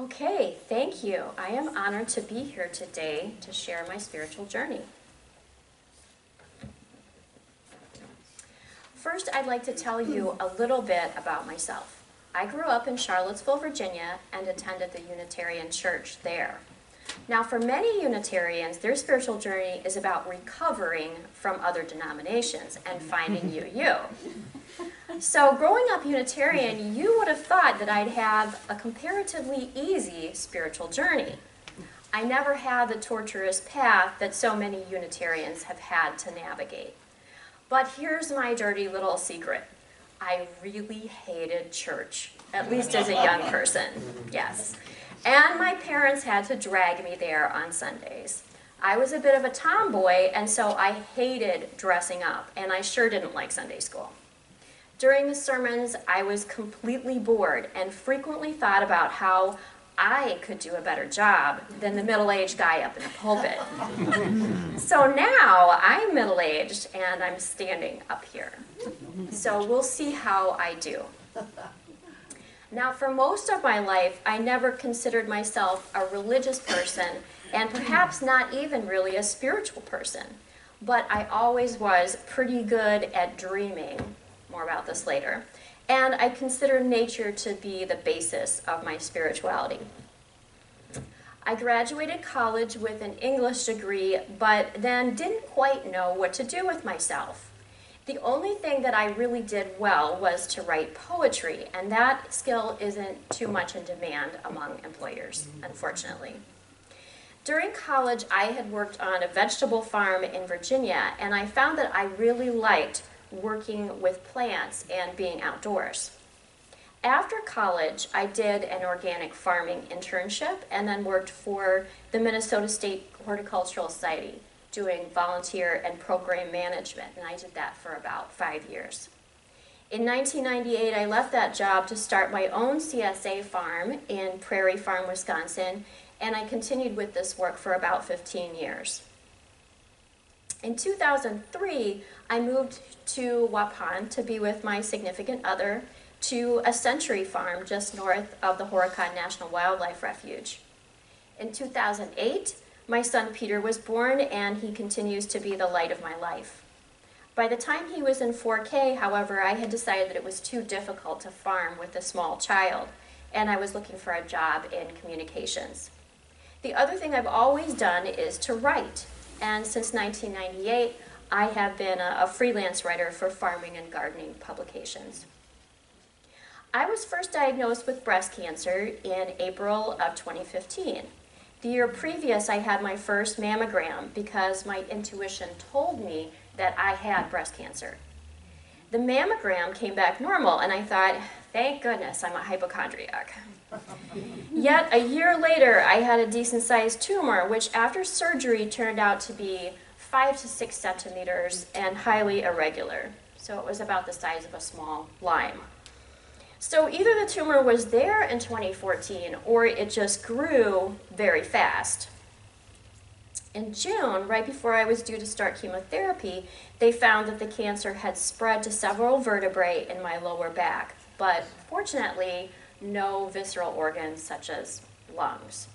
Okay, thank you. I am honored to be here today to share my spiritual journey. First, I'd like to tell you a little bit about myself. I grew up in Charlottesville, Virginia, and attended the Unitarian Church there. Now, for many Unitarians, their spiritual journey is about recovering from other denominations and finding you. So growing up Unitarian, you would have thought that I'd have a comparatively easy spiritual journey. I never had the torturous path that so many Unitarians have had to navigate. But here's my dirty little secret. I really hated church, at least as a young person, yes. And my parents had to drag me there on Sundays. I was a bit of a tomboy, and so I hated dressing up, and I sure didn't like Sunday school. During the sermons, I was completely bored and frequently thought about how I could do a better job than the middle-aged guy up in the pulpit. So now I'm middle-aged and I'm standing up here. So we'll see how I do. Now, for most of my life, I never considered myself a religious person and perhaps not even really a spiritual person. But I always was pretty good at dreaming. More about this later. And I consider nature to be the basis of my spirituality. I graduated college with an English degree, but then didn't quite know what to do with myself. The only thing that I really did well was to write poetry, and that skill isn't too much in demand among employers, unfortunately. During college, I had worked on a vegetable farm in Virginia, and I found that I really liked working with plants and being outdoors. After college, I did an organic farming internship and then worked for the Minnesota State Horticultural Society doing volunteer and program management, and I did that for about 5 years. In 1998, I left that job to start my own CSA farm in Prairie Farm, Wisconsin, and I continued with this work for about 15 years. In 2003, I moved to Waupun to be with my significant other to a century farm just north of the Horicon National Wildlife Refuge. In 2008, my son Peter was born, and he continues to be the light of my life. By the time he was in 4K, however, I had decided that it was too difficult to farm with a small child, and I was looking for a job in communications. The other thing I've always done is to write. And since 1998, I have been a freelance writer for farming and gardening publications. I was first diagnosed with breast cancer in April of 2015. The year previous, I had my first mammogram because my intuition told me that I had breast cancer. The mammogram came back normal, and I thought, thank goodness I'm a hypochondriac. Yet a year later, I had a decent-sized tumor, which after surgery turned out to be 5 to 6 centimeters and highly irregular. So it was about the size of a small lime. So either the tumor was there in 2014 or it just grew very fast. In June, right before I was due to start chemotherapy, they found that the cancer had spread to several vertebrae in my lower back, but fortunately, no visceral organs such as lungs.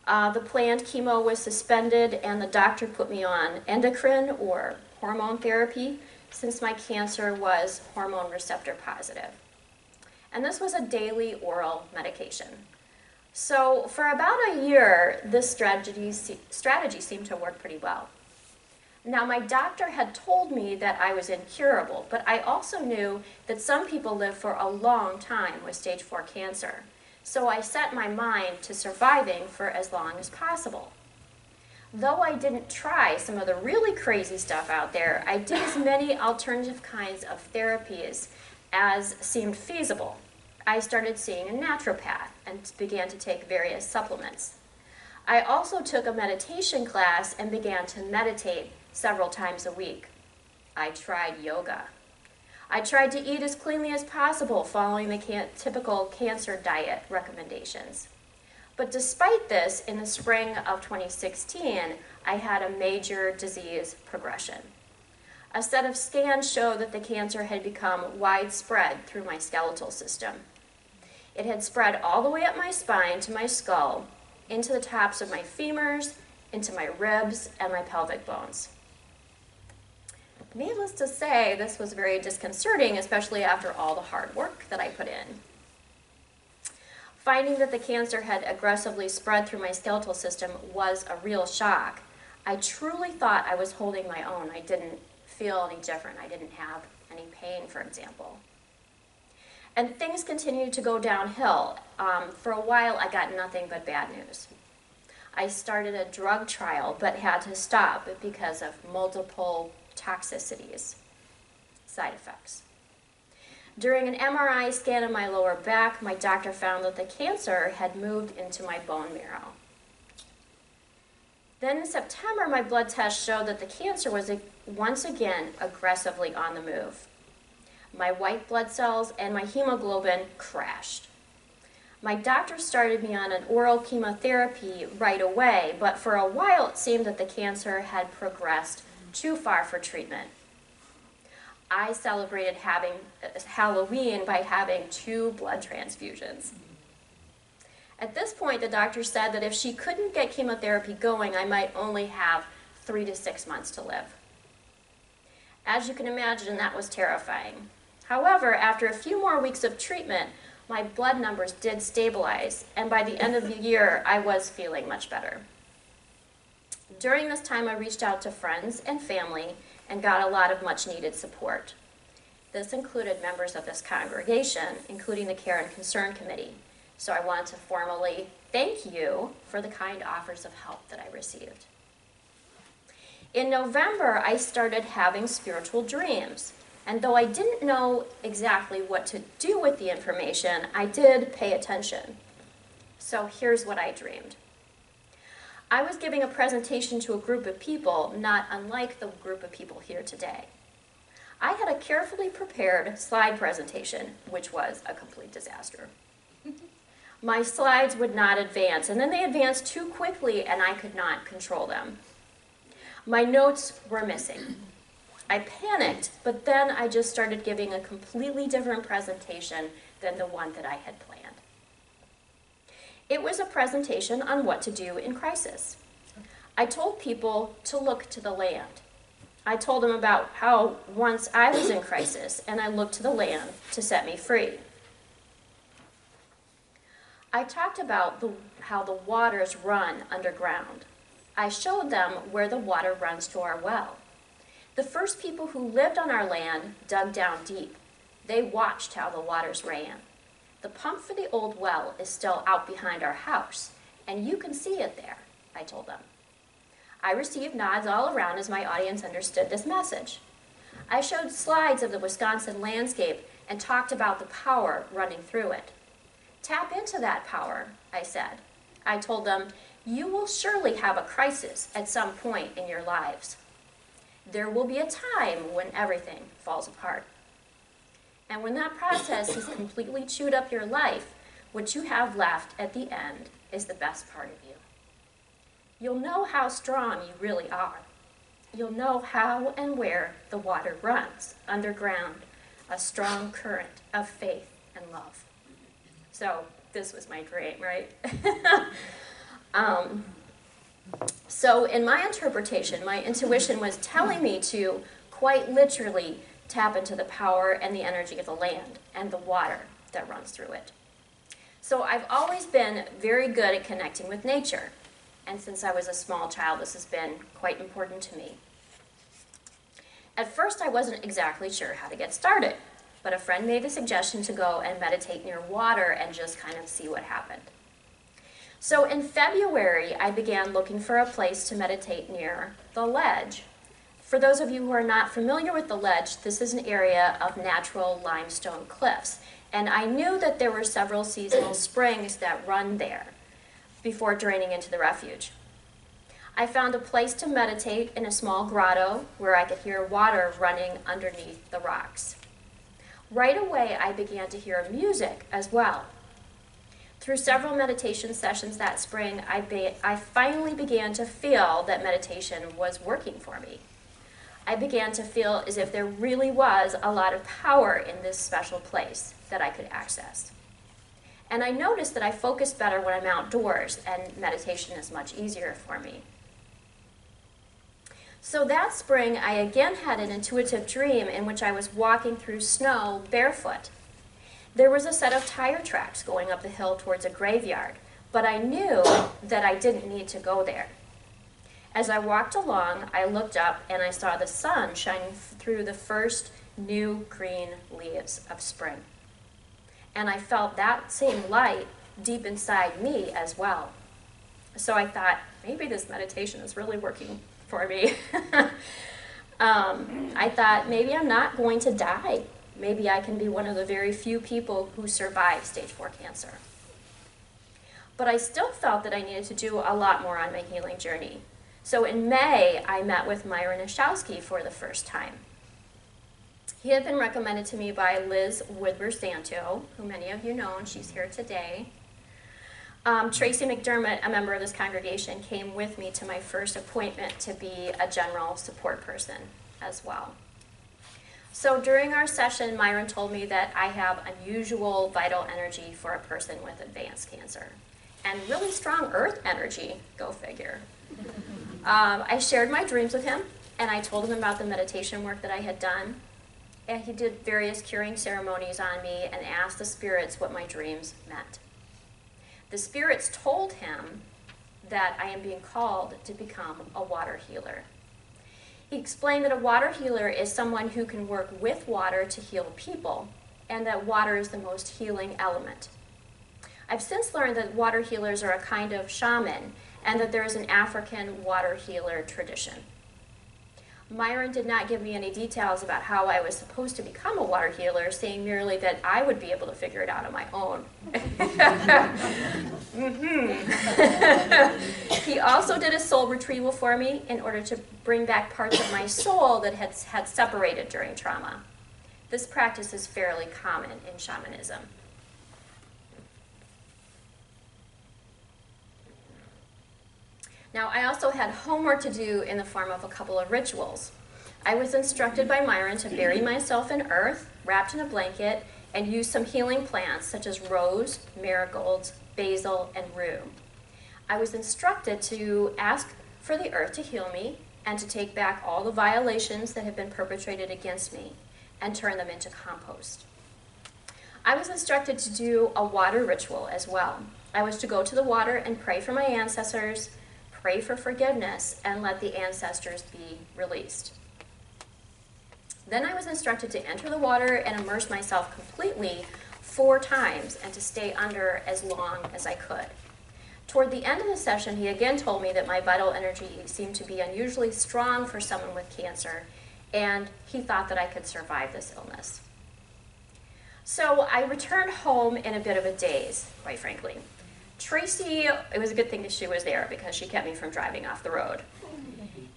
The planned chemo was suspended, and the doctor put me on endocrine or hormone therapy since my cancer was hormone receptor positive. And this was a daily oral medication. So for about a year, this strategy seemed to work pretty well. Now, my doctor had told me that I was incurable, but I also knew that some people live for a long time with stage 4 cancer. So I set my mind to surviving for as long as possible. Though I didn't try some of the really crazy stuff out there, I did as many alternative kinds of therapies as seemed feasible. I started seeing a naturopath and began to take various supplements. I also took a meditation class and began to meditate several times a week. I tried yoga. I tried to eat as cleanly as possible, following the typical cancer diet recommendations. But despite this, in the spring of 2016, I had a major disease progression. A set of scans showed that the cancer had become widespread through my skeletal system. It had spread all the way up my spine to my skull, into the tops of my femurs, into my ribs, and my pelvic bones. Needless to say, this was very disconcerting, especially after all the hard work that I put in. Finding that the cancer had aggressively spread through my skeletal system was a real shock. I truly thought I was holding my own. I didn't feel any different. I didn't have any pain, for example. And things continued to go downhill. For a while, I got nothing but bad news. I started a drug trial, but had to stop because of multiple toxicities, side effects. During an MRI scan of my lower back, my doctor found that the cancer had moved into my bone marrow. Then in September, my blood test showed that the cancer was once again aggressively on the move. My white blood cells and my hemoglobin crashed. My doctor started me on an oral chemotherapy right away, but for a while it seemed that the cancer had progressed too far for treatment. I celebrated having Halloween by having 2 blood transfusions. At this point, the doctor said that if she couldn't get chemotherapy going, I might only have 3 to 6 months to live. As you can imagine, that was terrifying. However, after a few more weeks of treatment, my blood numbers did stabilize, and by the end of the year, I was feeling much better. During this time, I reached out to friends and family and got a lot of much-needed support. This included members of this congregation, including the Care and Concern Committee. So I want to formally thank you for the kind offers of help that I received. In November, I started having spiritual dreams. And though I didn't know exactly what to do with the information, I did pay attention. So here's what I dreamed. I was giving a presentation to a group of people, not unlike the group of people here today. I had a carefully prepared slide presentation, which was a complete disaster. My slides would not advance, and then they advanced too quickly and I could not control them. My notes were missing. I panicked, but then I just started giving a completely different presentation than the one that I had planned. It was a presentation on what to do in crisis. I told people to look to the land. I told them about how once I was in crisis and I looked to the land to set me free. I talked about how the waters run underground. I showed them where the water runs to our well. The first people who lived on our land dug down deep. They watched how the waters ran. The pump for the old well is still out behind our house, and you can see it there, I told them. I received nods all around as my audience understood this message. I showed slides of the Wisconsin landscape and talked about the power running through it. Tap into that power, I said. I told them, you will surely have a crisis at some point in your lives. There will be a time when everything falls apart. And when that process has completely chewed up your life, what you have left at the end is the best part of you. You'll know how strong you really are. You'll know how and where the water runs underground, a strong current of faith and love. So this was my dream, right? So in my interpretation, my intuition was telling me to quite literally tap into the power and the energy of the land and the water that runs through it. So I've always been very good at connecting with nature. And since I was a small child, this has been quite important to me. At first, I wasn't exactly sure how to get started, but a friend made the suggestion to go and meditate near water and just kind of see what happened. So in February, I began looking for a place to meditate near the ledge. For those of you who are not familiar with the ledge, this is an area of natural limestone cliffs. And I knew that there were several seasonal springs that run there before draining into the refuge. I found a place to meditate in a small grotto where I could hear water running underneath the rocks. Right away, I began to hear music as well. Through several meditation sessions that spring, I finally began to feel that meditation was working for me. I began to feel as if there really was a lot of power in this special place that I could access. And I noticed that I focus better when I'm outdoors, and meditation is much easier for me. So that spring, I again had an intuitive dream in which I was walking through snow barefoot. There was a set of tire tracks going up the hill towards a graveyard, but I knew that I didn't need to go there. As I walked along, I looked up and I saw the sun shining through the first new green leaves of spring. And I felt that same light deep inside me as well. So I thought, maybe this meditation is really working for me. I thought, maybe I'm not going to die. Maybe I can be one of the very few people who survive stage 4 cancer. But I still felt that I needed to do a lot more on my healing journey. So in May, I met with Myron Oshowski for the first time. He had been recommended to me by Liz Woodward-Santo, who many of you know, and she's here today. Tracy McDermott, a member of this congregation, came with me to my first appointment to be a general support person as well. So during our session, Myron told me that I have unusual vital energy for a person with advanced cancer, and really strong earth energy, go figure. I shared my dreams with him, and I told him about the meditation work that I had done, and he did various curing ceremonies on me and asked the spirits what my dreams meant. The spirits told him that I am being called to become a water healer. He explained that a water healer is someone who can work with water to heal people, and that water is the most healing element. I've since learned that water healers are a kind of shaman, and that there is an African water healer tradition. Myron did not give me any details about how I was supposed to become a water healer, saying merely that I would be able to figure it out on my own. He also did a soul retrieval for me in order to bring back parts of my soul that had separated during trauma. This practice is fairly common in shamanism. Now, I also had homework to do in the form of a couple of rituals. I was instructed by Myron to bury myself in earth, wrapped in a blanket, and use some healing plants such as rose, marigolds, basil, and rue. I was instructed to ask for the earth to heal me and to take back all the violations that have been perpetrated against me and turn them into compost. I was instructed to do a water ritual as well. I was to go to the water and pray for my ancestors, pray for forgiveness, and let the ancestors be released. Then I was instructed to enter the water and immerse myself completely 4 times and to stay under as long as I could. Toward the end of the session, he again told me that my vital energy seemed to be unusually strong for someone with cancer, and he thought that I could survive this illness. So I returned home in a bit of a daze, quite frankly. Tracy, it was a good thing that she was there because she kept me from driving off the road.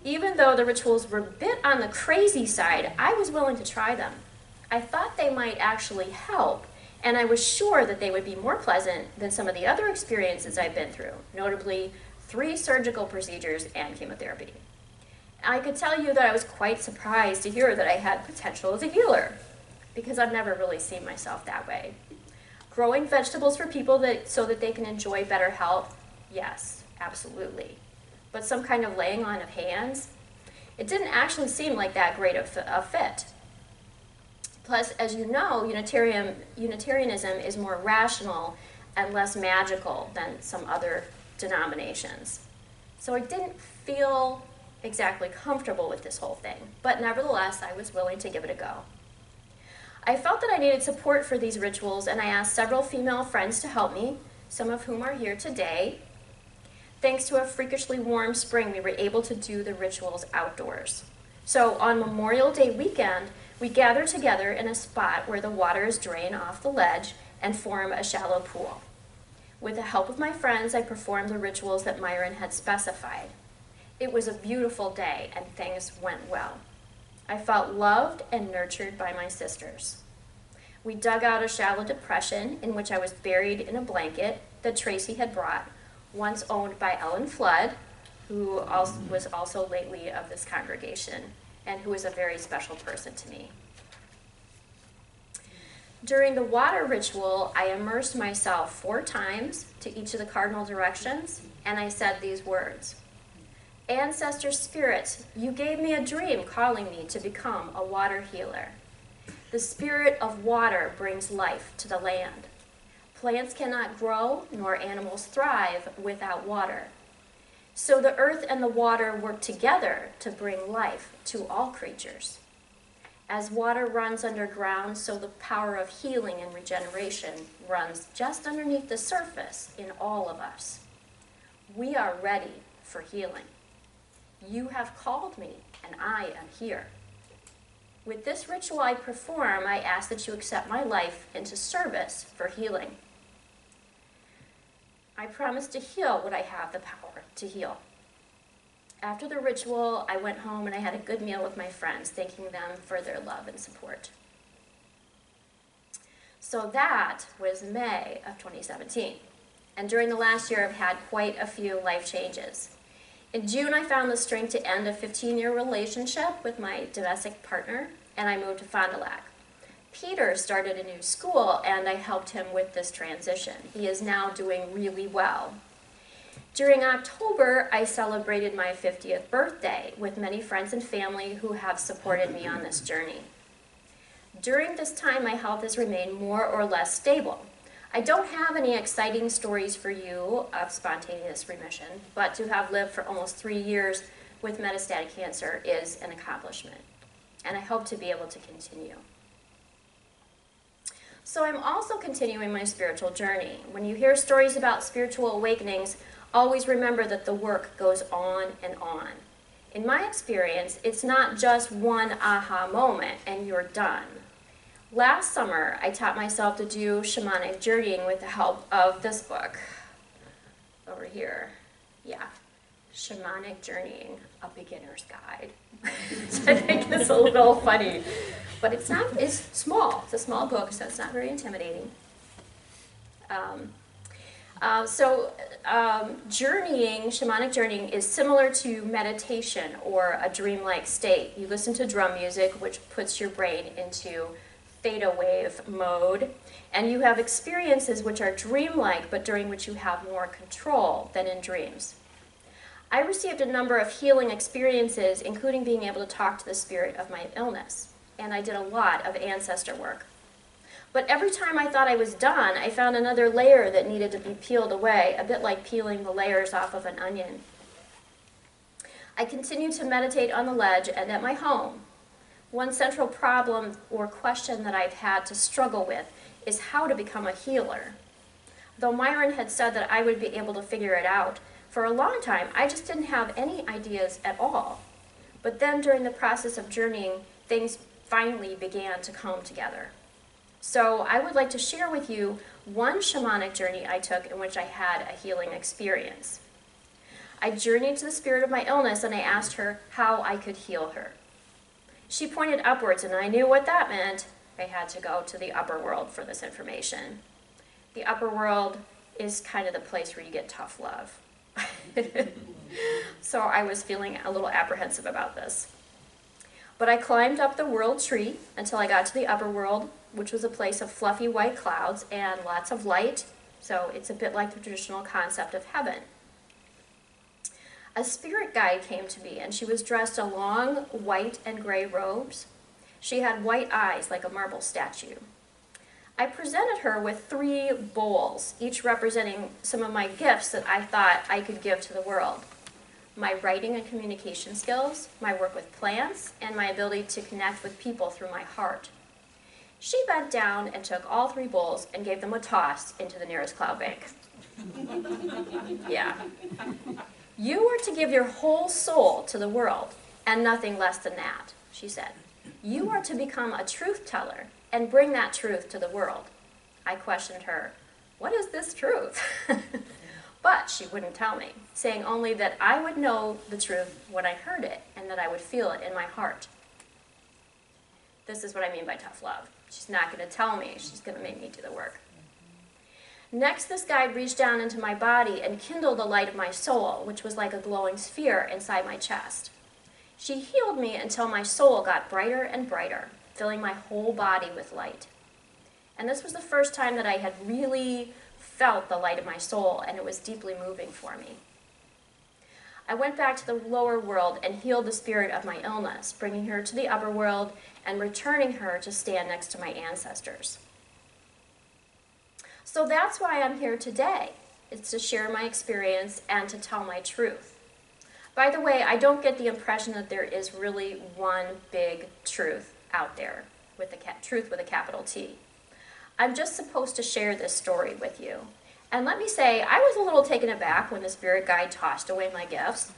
Even though the rituals were a bit on the crazy side, I was willing to try them. I thought they might actually help, and I was sure that they would be more pleasant than some of the other experiences I've been through, notably 3 surgical procedures and chemotherapy. I could tell you that I was quite surprised to hear that I had potential as a healer, because I've never really seen myself that way. Growing vegetables for people so that they can enjoy better health, yes, absolutely. But some kind of laying on of hands, it didn't actually seem like that great a fit. Plus, as you know, Unitarianism is more rational and less magical than some other denominations. So I didn't feel exactly comfortable with this whole thing, but nevertheless, I was willing to give it a go. I felt that I needed support for these rituals, and I asked several female friends to help me, some of whom are here today. Thanks to a freakishly warm spring, we were able to do the rituals outdoors. So on Memorial Day weekend, we gathered together in a spot where the waters drain off the ledge and form a shallow pool. With the help of my friends, I performed the rituals that Myron had specified. It was a beautiful day, and things went well. I felt loved and nurtured by my sisters. We dug out a shallow depression in which I was buried in a blanket that Tracy had brought, once owned by Ellen Flood, who was also lately of this congregation, and who was a very special person to me. During the water ritual, I immersed myself 4 times to each of the cardinal directions, and I said these words. Ancestor spirits, you gave me a dream calling me to become a water healer. The spirit of water brings life to the land. Plants cannot grow, nor animals thrive without water. So the earth and the water work together to bring life to all creatures. As water runs underground, so the power of healing and regeneration runs just underneath the surface in all of us. We are ready for healing. You have called me, and I am here. With this ritual I perform, I ask that you accept my life into service for healing. I promise to heal what I have the power to heal. After the ritual, I went home and I had a good meal with my friends, thanking them for their love and support. So that was May of 2017. And during the last year, I've had quite a few life changes. In June, I found the strength to end a 15-year relationship with my domestic partner, and I moved to Fond du Lac. Peter started a new school, and I helped him with this transition. He is now doing really well. During October, I celebrated my 50th birthday with many friends and family who have supported me on this journey. During this time, my health has remained more or less stable. I don't have any exciting stories for you of spontaneous remission, but to have lived for almost 3 years with metastatic cancer is an accomplishment, and I hope to be able to continue. So I'm also continuing my spiritual journey. When you hear stories about spiritual awakenings, always remember that the work goes on and on. In my experience, it's not just one aha moment and you're done. Last summer, I taught myself to do shamanic journeying with the help of this book over here. Yeah, Shamanic Journeying, A Beginner's Guide. Which I think is a little funny, but it's small. It's a small book, so it's not very intimidating. Shamanic journeying is similar to meditation or a dreamlike state. You listen to drum music, which puts your brain into theta wave mode, and you have experiences which are dreamlike, but during which you have more control than in dreams. I received a number of healing experiences, including being able to talk to the spirit of my illness, and I did a lot of ancestor work. But every time I thought I was done, I found another layer that needed to be peeled away, a bit like peeling the layers off of an onion. I continued to meditate on the ledge and at my home. One central problem or question that I've had to struggle with is how to become a healer. Though Myron had said that I would be able to figure it out, for a long time I just didn't have any ideas at all. But then during the process of journeying, things finally began to come together. So I would like to share with you one shamanic journey I took in which I had a healing experience. I journeyed to the spirit of my illness and I asked her how I could heal her. She pointed upwards and I knew what that meant. I had to go to the upper world for this information. The upper world is kind of the place where you get tough love. So I was feeling a little apprehensive about this. But I climbed up the world tree until I got to the upper world, which was a place of fluffy white clouds and lots of light, so it's a bit like the traditional concept of heaven. A spirit guide came to me, and she was dressed in long white and gray robes. She had white eyes like a marble statue. I presented her with 3 bowls, each representing some of my gifts that I thought I could give to the world. My writing and communication skills, my work with plants, and my ability to connect with people through my heart. She bent down and took all 3 bowls and gave them a toss into the nearest cloud bank. Yeah. You are to give your whole soul to the world, and nothing less than that, she said. You are to become a truth teller and bring that truth to the world. I questioned her, what is this truth? But she wouldn't tell me, saying only that I would know the truth when I heard it and that I would feel it in my heart. This is what I mean by tough love. She's not going to tell me, she's going to make me do the work. Next, this guide reached down into my body and kindled the light of my soul, which was like a glowing sphere inside my chest. She healed me until my soul got brighter and brighter, filling my whole body with light. And this was the first time that I had really felt the light of my soul, and it was deeply moving for me. I went back to the lower world and healed the spirit of my illness, bringing her to the upper world and returning her to stand next to my ancestors. So that's why I'm here today. It's to share my experience and to tell my truth. By the way, I don't get the impression that there is really one big truth out there, with the truth with a capital T. I'm just supposed to share this story with you. And let me say, I was a little taken aback when the spirit guide tossed away my gifts.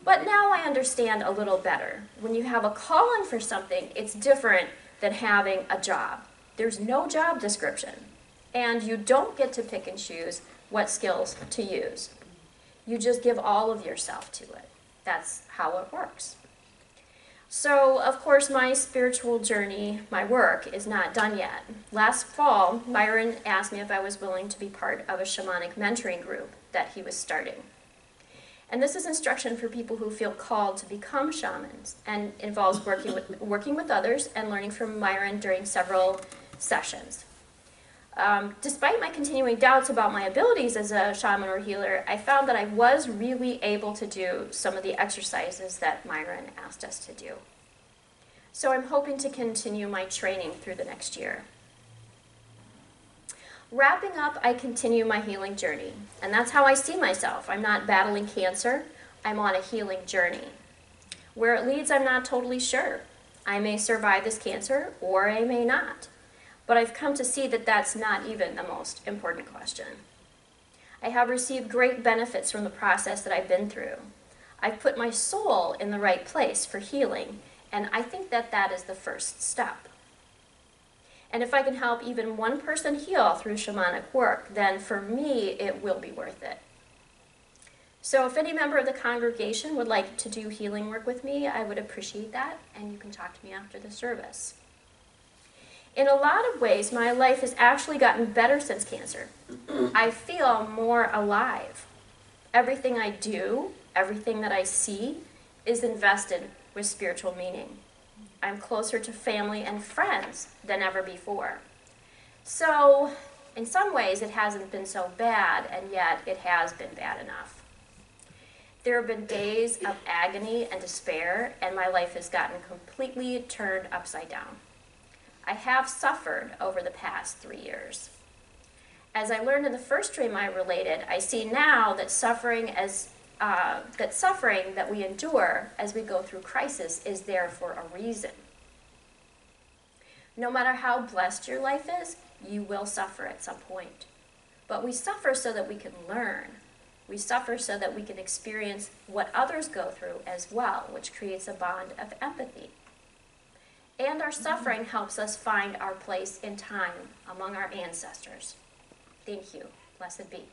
But now I understand a little better. When you have a calling for something, it's different than having a job. There's no job description. And you don't get to pick and choose what skills to use. You just give all of yourself to it. That's how it works. So, of course, my spiritual journey, my work, is not done yet. Last fall, Myron asked me if I was willing to be part of a shamanic mentoring group that he was starting. And this is instruction for people who feel called to become shamans, and involves working with others and learning from Myron during several sessions. Despite my continuing doubts about my abilities as a shaman or healer, I found that I was really able to do some of the exercises that Myron asked us to do. So I'm hoping to continue my training through the next year. Wrapping up, I continue my healing journey, and that's how I see myself. I'm not battling cancer, I'm on a healing journey. Where it leads, I'm not totally sure. I may survive this cancer, or I may not. But I've come to see that that's not even the most important question. I have received great benefits from the process that I've been through. I've put my soul in the right place for healing, and I think that that is the first step. And if I can help even one person heal through shamanic work, then for me, it will be worth it. So if any member of the congregation would like to do healing work with me, I would appreciate that, and you can talk to me after the service. In a lot of ways, my life has actually gotten better since cancer. I feel more alive. Everything I do, everything that I see, is invested with spiritual meaning. I'm closer to family and friends than ever before. So, in some ways, it hasn't been so bad, and yet it has been bad enough. There have been days of agony and despair, and my life has gotten completely turned upside down. I have suffered over the past 3 years. As I learned in the first dream I related, I see now that suffering that we endure as we go through crisis is there for a reason. No matter how blessed your life is, you will suffer at some point. But we suffer so that we can learn. We suffer so that we can experience what others go through as well, which creates a bond of empathy. And our suffering helps us find our place in time among our ancestors. Thank you. Blessed be.